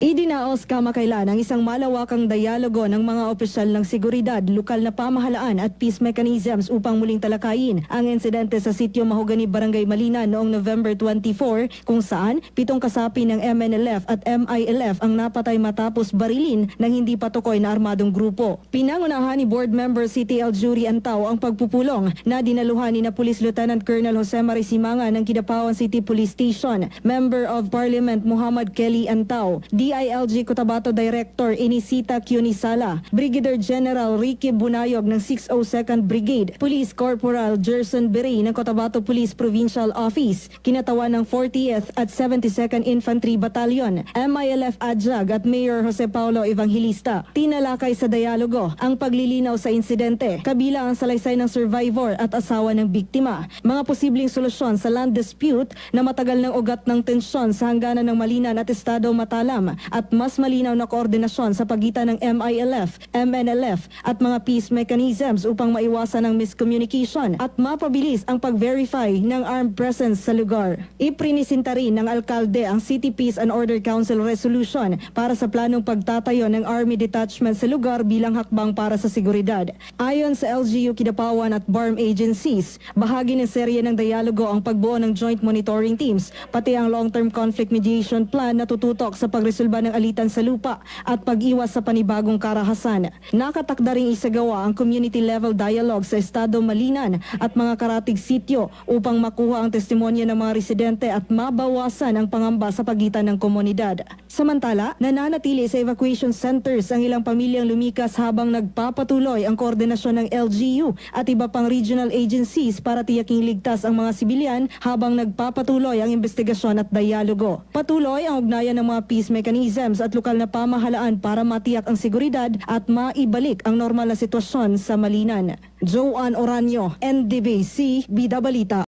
Idinaos kamakailan ang isang malawakang dialogo ng mga opisyal ng seguridad, lokal na pamahalaan at peace mechanisms upang muling talakayin ang insidente sa sitio Mahogany, Barangay Malinan noong November 24 kung saan 7 kasapi ng MNLF at MILF ang napatay matapos barilin ng hindi patukoy na armadong grupo. Pinangunahan ni Board Member City Jury Antao ang pagpupulong na dinaluhan ni na Police Lieutenant Colonel Jose Marisimangan ng Kidapawan City Police Station, Member of Parliament Muhammad Kelly Antao, DILG Cotabato Director Inisita Cunisala, Brigadier General Ricky Bunayog ng 602nd Brigade, Police Corporal Gerson Berey ng Cotabato Police Provincial Office, kinatawan ng 40th at 72nd Infantry Battalion, MILF Adjag at Mayor Jose Paulo Evangelista. Tinalakay sa dialogo ang paglilinaw sa insidente, kabilang ang salaysay ng survivor at asawa ng biktima, mga posibleng solusyon sa land dispute na matagal ng ugat ng tensyon sa hangganan ng Malinan at Estado Matalam, at mas malinaw na koordinasyon sa pagitan ng MILF, MNLF at mga peace mechanisms upang maiwasan ang miscommunication at mapabilis ang pag-verify ng armed presence sa lugar. Iprinisinta rin ng alkalde ang City Peace and Order Council Resolution para sa planong pagtatayo ng Army Detachment sa lugar bilang hakbang para sa seguridad. Ayon sa LGU Kidapawan at BARM agencies, bahagi ng serye ng dialogo ang pagbuo ng joint monitoring teams, pati ang long-term conflict mediation plan na tututok sa pagresolba ng alitan sa lupa at pag-iwas sa panibagong karahasan. Nakatakda ring isagawa ang community-level dialogue sa Estado Malinan at mga karatig sityo upang makuha ang testimonya ng mga residente at mabawasan ang pangamba sa pagitan ng komunidad. Samantala, nananatili sa evacuation centers ang ilang pamilyang lumikas habang nagpapatuloy ang koordinasyon ng LGU at iba pang regional agencies para tiyaking ligtas ang mga sibilyan habang nagpapatuloy ang investigasyon at dialogo. Patuloy ang ugnayan ng mga peace mechanisms at lokal na pamahalaan para matiyak ang seguridad at maibalik ang normal na sitwasyon sa Malinan. Joanne Oranyo, NDBC, Bida Balita.